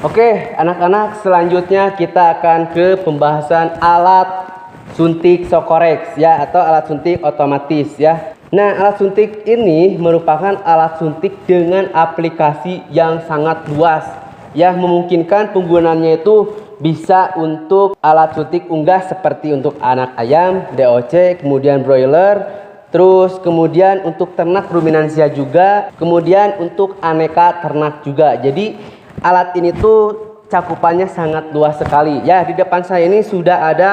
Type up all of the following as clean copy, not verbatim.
Oke, anak-anak, selanjutnya kita akan ke pembahasan alat suntik Socorex ya, atau alat suntik otomatis ya. Nah, alat suntik ini merupakan alat suntik dengan aplikasi yang sangat luas ya, memungkinkan penggunaannya itu bisa untuk alat suntik unggas seperti untuk anak ayam, DOC, kemudian broiler, terus kemudian untuk ternak ruminansia juga, kemudian untuk aneka ternak juga. Jadi alat ini tuh cakupannya sangat luas sekali ya. Di depan saya ini sudah ada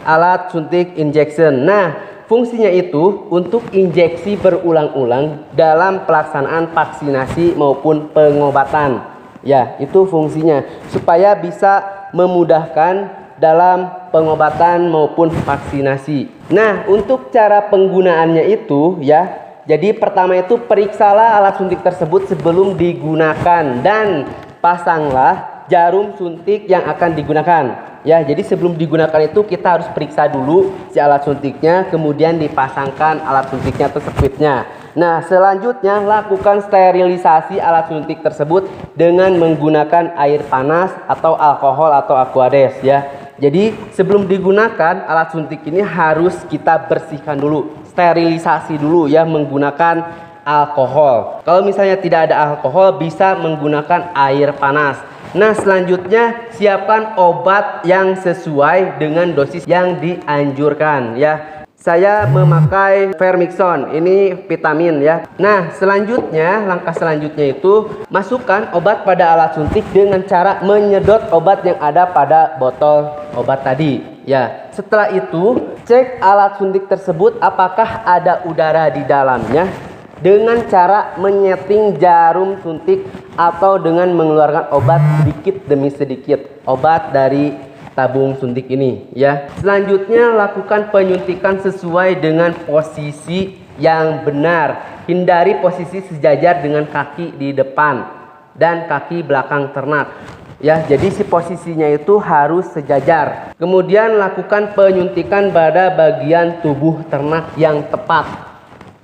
alat suntik injection. Nah, fungsinya itu untuk injeksi berulang-ulang dalam pelaksanaan vaksinasi maupun pengobatan. Ya, itu fungsinya supaya bisa memudahkan dalam pengobatan maupun vaksinasi. Nah, untuk cara penggunaannya itu ya, jadi pertama itu periksalah alat suntik tersebut sebelum digunakan dan pasanglah jarum suntik yang akan digunakan ya. Jadi sebelum digunakan itu kita harus periksa dulu si alat suntiknya, kemudian dipasangkan alat suntiknya atau sirkuitnya. Nah, selanjutnya lakukan sterilisasi alat suntik tersebut dengan menggunakan air panas atau alkohol atau Aquades ya. Jadi sebelum digunakan alat suntik ini harus kita bersihkan dulu, sterilisasi dulu ya, menggunakan alkohol. Kalau misalnya tidak ada alkohol, bisa menggunakan air panas. Nah, selanjutnya siapkan obat yang sesuai dengan dosis yang dianjurkan ya. Saya memakai Vermixon, ini vitamin ya. Nah, selanjutnya langkah selanjutnya itu masukkan obat pada alat suntik dengan cara menyedot obat yang ada pada botol obat tadi ya. Setelah itu cek alat suntik tersebut apakah ada udara di dalamnya dengan cara menyeting jarum suntik atau dengan mengeluarkan obat sedikit demi sedikit, obat dari tabung suntik ini ya. Selanjutnya lakukan penyuntikan sesuai dengan posisi yang benar. Hindari posisi sejajar dengan kaki di depan dan kaki belakang ternak ya. Jadi si posisinya itu harus sejajar. Kemudian lakukan penyuntikan pada bagian tubuh ternak yang tepat.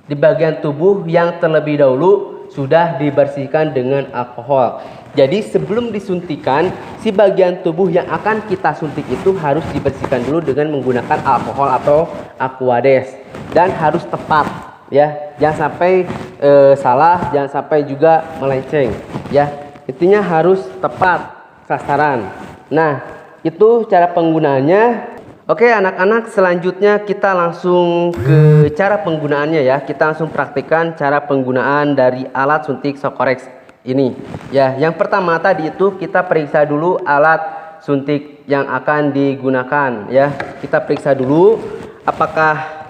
Di bagian tubuh yang terlebih dahulu sudah dibersihkan dengan alkohol. Jadi sebelum disuntikan, si bagian tubuh yang akan kita suntik itu harus dibersihkan dulu dengan menggunakan alkohol atau Aquades, dan harus tepat ya. Jangan sampai salah, jangan sampai juga melenceng ya. Intinya harus tepat sasaran. Nah, itu cara penggunaannya. Oke anak-anak, selanjutnya kita langsung ke cara penggunaannya ya. Kita langsung praktikkan cara penggunaan dari alat suntik Socorex ini ya. Yang pertama tadi itu kita periksa dulu alat suntik yang akan digunakan ya. Kita periksa dulu apakah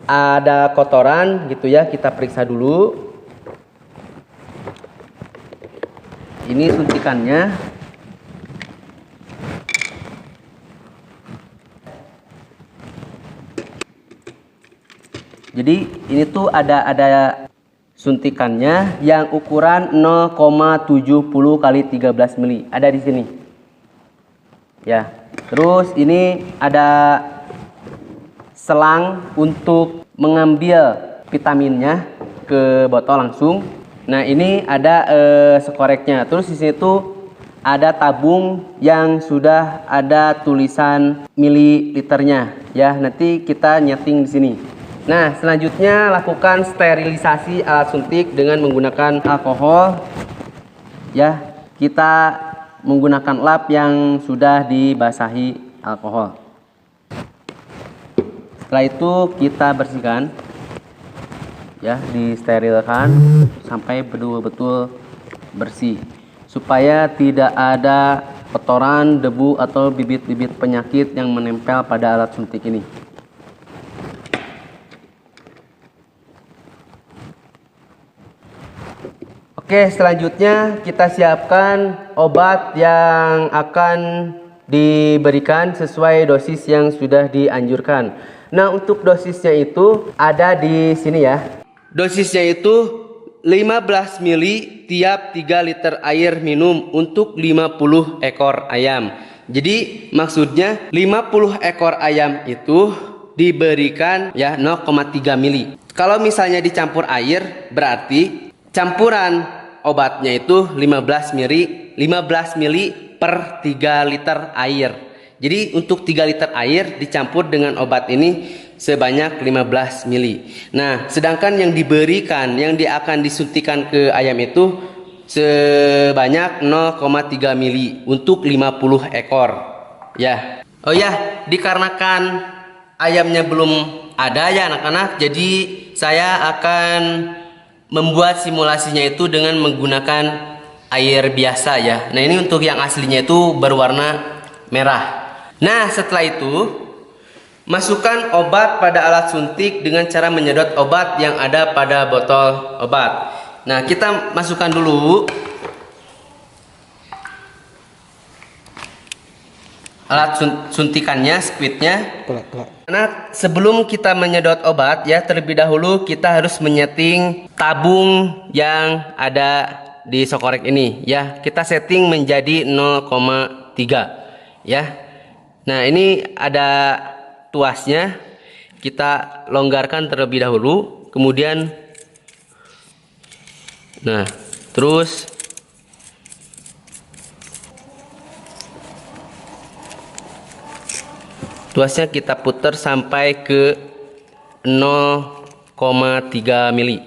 ada kotoran gitu ya. Kita periksa dulu. Ini suntikannya. Jadi ini tuh ada suntikannya yang ukuran 0,70 kali 13 mili. Ada di sini. Ya. Terus ini ada selang untuk mengambil vitaminnya ke botol langsung. Nah, ini ada Socorexnya. Terus di sini tuh ada tabung yang sudah ada tulisan mililiternya ya. Nanti kita nyeting di sini. Nah, selanjutnya lakukan sterilisasi alat suntik dengan menggunakan alkohol ya. Kita menggunakan lap yang sudah dibasahi alkohol. Setelah itu kita bersihkan ya, disterilkan sampai betul-betul bersih supaya tidak ada kotoran, debu atau bibit-bibit penyakit yang menempel pada alat suntik ini. Oke, selanjutnya kita siapkan obat yang akan diberikan sesuai dosis yang sudah dianjurkan. Nah, untuk dosisnya itu ada di sini ya. Dosisnya itu 15 mili tiap 3 liter air minum untuk 50 ekor ayam. Jadi maksudnya 50 ekor ayam itu diberikan ya 0,3 mili. Kalau misalnya dicampur air, berarti campuran obatnya itu 15 mili per 3 liter air. Jadi untuk 3 liter air dicampur dengan obat ini sebanyak 15 mili. Nah, sedangkan yang diberikan, yang akan disuntikan ke ayam itu sebanyak 0,3 mili untuk 50 ekor. Ya. Oh ya, dikarenakan ayamnya belum ada ya anak-anak, jadi saya akan membuat simulasinya itu dengan menggunakan air biasa ya. Nah, ini untuk yang aslinya itu berwarna merah. Nah, setelah itu masukkan obat pada alat suntik dengan cara menyedot obat yang ada pada botol obat. Nah, kita masukkan dulu alat suntikannya, squidnya. Nah, sebelum kita menyedot obat ya, terlebih dahulu kita harus menyeting tabung yang ada di sokorek ini ya. Kita setting menjadi 0,3 ya. Nah, ini ada tuasnya, kita longgarkan terlebih dahulu, kemudian nah terus tuasnya kita putar sampai ke 0,3 mili.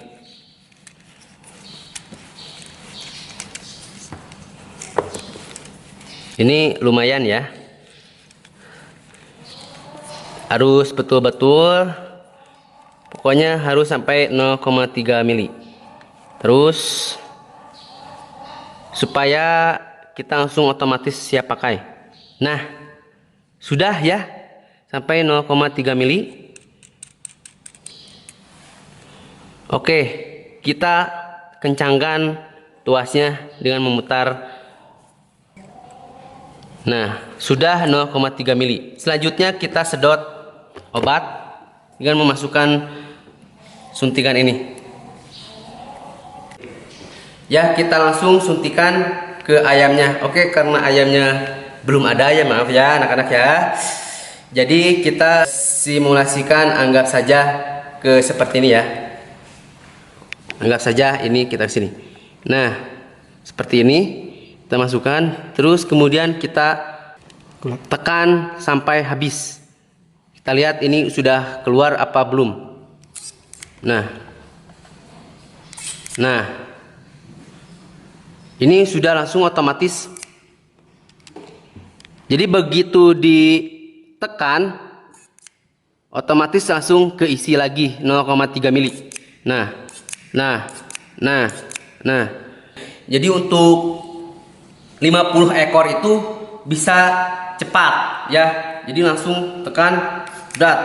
Ini lumayan ya, harus betul-betul, pokoknya harus sampai 0,3 mili. Terus supaya kita langsung otomatis siap pakai. Nah, sudah ya, sampai 0,3 mili. Oke, kita kencangkan tuasnya dengan memutar. Nah, sudah 0,3 mili. Selanjutnya kita sedot obat dengan memasukkan suntikan ini. Ya, kita langsung suntikan ke ayamnya. Oke, karena ayamnya belum ada ya, maaf ya anak-anak ya. Jadi kita simulasikan, anggap saja ke seperti ini ya. Anggap saja ini kita sini. Nah, seperti ini kita masukkan, terus kemudian kita tekan sampai habis. Kita lihat ini sudah keluar apa belum. Nah, ini sudah langsung otomatis. Jadi begitu ditekan, otomatis langsung keisi lagi 0,3 mili. Nah. Jadi untuk 50 ekor itu bisa cepat ya. Jadi langsung tekan, dat,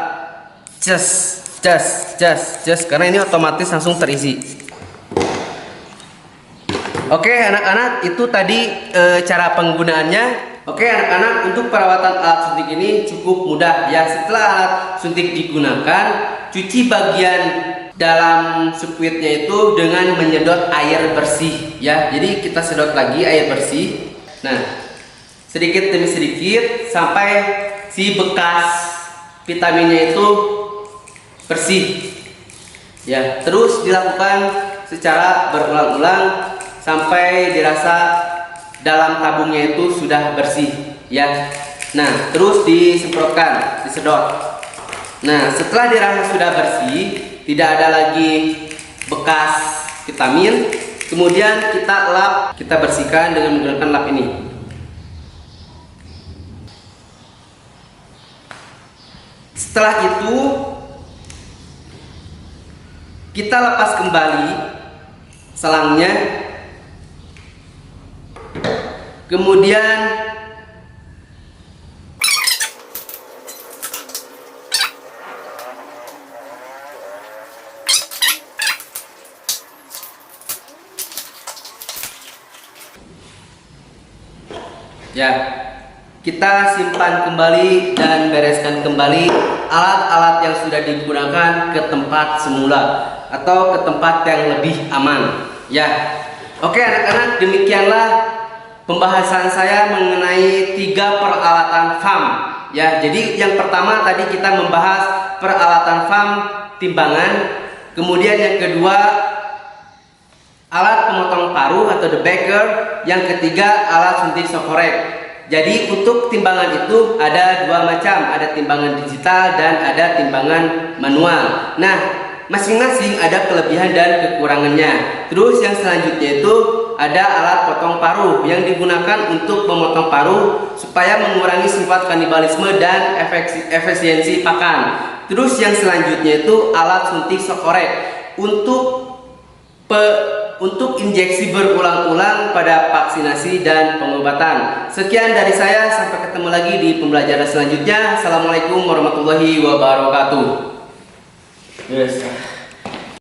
just, karena ini otomatis langsung terisi. Oke anak-anak, itu tadi cara penggunaannya. Oke anak-anak, untuk perawatan alat suntik ini cukup mudah ya. Setelah alat suntik digunakan, cuci bagian dalam squidnya itu dengan menyedot air bersih ya. Jadi kita sedot lagi air bersih. Nah, sedikit demi sedikit sampai si bekas vitaminnya itu bersih ya. Terus dilakukan secara berulang-ulang sampai dirasa dalam tabungnya itu sudah bersih ya. Nah, terus disemprotkan, disedot. Nah, setelah dirasa sudah bersih, tidak ada lagi bekas vitamin, kemudian kita lap, kita bersihkan dengan menggunakan lap ini. Setelah itu kita lepas kembali selangnya, kemudian ya, kita simpan kembali dan bereskan kembali alat-alat yang sudah digunakan ke tempat semula atau ke tempat yang lebih aman ya. Oke anak-anak, demikianlah pembahasan saya mengenai 3 peralatan farm ya. Jadi yang pertama tadi kita membahas peralatan farm timbangan, kemudian yang kedua alat pemotong paruh atau debugger, yang ketiga alat suntik sokorek. Jadi untuk timbangan itu ada dua macam, ada timbangan digital dan ada timbangan manual. Nah, masing-masing ada kelebihan dan kekurangannya. Terus yang selanjutnya itu ada alat potong paruh yang digunakan untuk memotong paruh supaya mengurangi sifat kanibalisme dan efisiensi pakan. Terus yang selanjutnya itu alat suntik sokorek untuk injeksi berulang-ulang pada vaksinasi dan pengobatan. Sekian dari saya, sampai ketemu lagi di pembelajaran selanjutnya. Assalamualaikum warahmatullahi wabarakatuh. Yes.